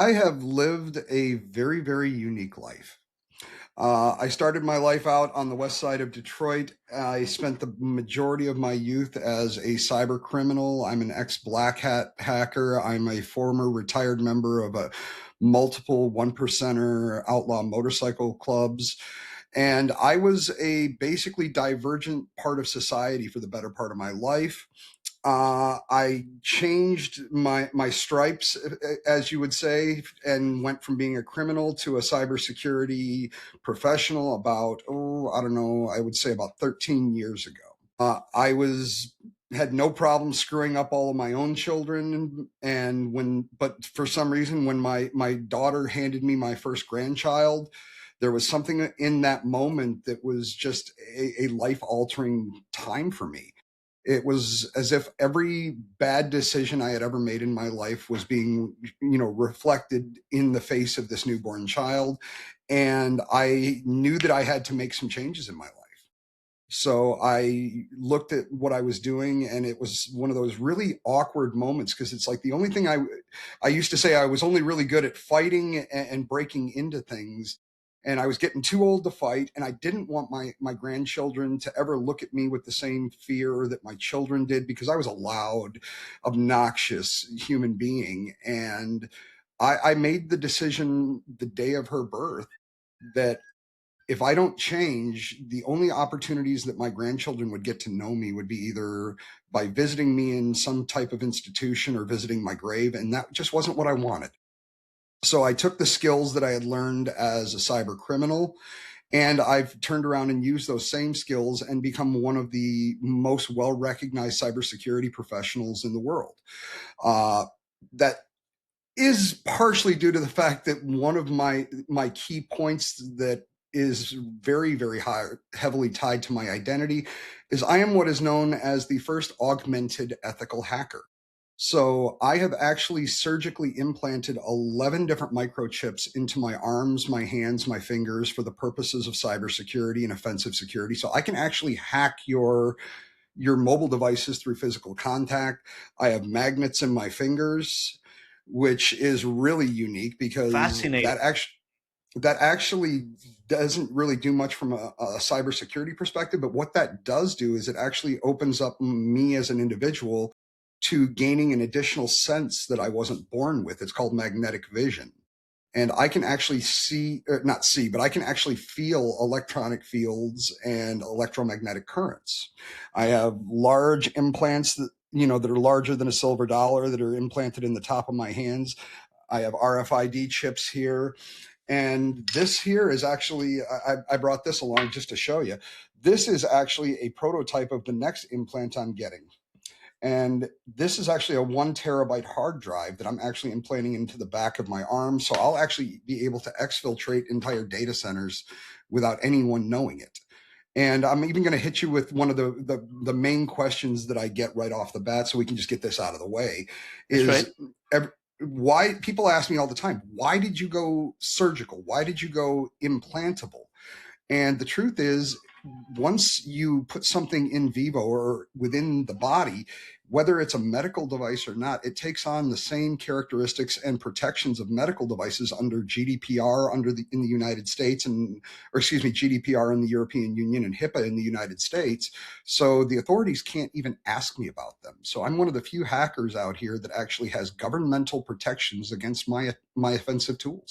I have lived a very, very unique life. I started my life out on the west side of Detroit. I spent the majority of my youth as a cyber criminal. I'm an ex-black hat hacker. I'm a former retired member of a multiple one percenter outlaw motorcycle clubs. And I was a basically divergent part of society for the better part of my life. I changed my stripes, as you would say, and went from being a criminal to a cybersecurity professional about, I don't know, I would say about 13 years ago. I was had no problem screwing up all of my own children, and but for some reason, when my daughter handed me my first grandchild, there was something in that moment that was just a life altering time for me. It was as if every bad decision I had ever made in my life was being, reflected in the face of this newborn child. And I knew that I had to make some changes in my life. So I looked at what I was doing, and it was one of those really awkward moments because it's like the only thing I used to say I was only really good at fighting and breaking into things, and I was getting too old to fight, and I didn't want my grandchildren to ever look at me with the same fear that my children did because I was a loud, obnoxious human being, and I made the decision the day of her birth that if I don't change, the only opportunities that my grandchildren would get to know me would be either by visiting me in some type of institution or visiting my grave. And that just wasn't what I wanted. So I took the skills that I had learned as a cyber criminal, and I've turned around and used those same skills and become one of the most well recognized cybersecurity professionals in the world. Uh, that is partially due to the fact that one of my key points that is very, very high, heavily tied to my identity is I am what is known as the first augmented ethical hacker. So I have actually surgically implanted 11 different microchips into my arms, my hands, my fingers for the purposes of cybersecurity and offensive security. So I can actually hack your mobile devices through physical contact. I have magnets in my fingers, which is really unique because Fascinating. that actually doesn't really do much from a cybersecurity perspective. But what that does do is it actually opens up me as an individual to gaining an additional sense that I wasn't born with. It's called magnetic vision. And I can actually see, or not see, but I can actually feel electronic fields and electromagnetic currents. I have large implants that are larger than a silver dollar that are implanted in the top of my hands. I have RFID chips here. And this here is actually, I brought this along just to show you. This is actually a prototype of the next implant I'm getting. And this is actually a 1 terabyte hard drive that I'm actually implanting into the back of my arm. So I'll actually be able to exfiltrate entire data centers without anyone knowing it. And I'm even going to hit you with one of the main questions that I get right off the bat, so we can just get this out of the way. That's right. Is why people ask me all the time, why did you go surgical? Why did you go implantable? And the truth is, once you put something in vivo or within the body, whether it's a medical device or not, it takes on the same characteristics and protections of medical devices under GDPR in the United States or excuse me, GDPR in the European Union and HIPAA in the United States. So the authorities can't even ask me about them. So I'm one of the few hackers out here that actually has governmental protections against my offensive tools.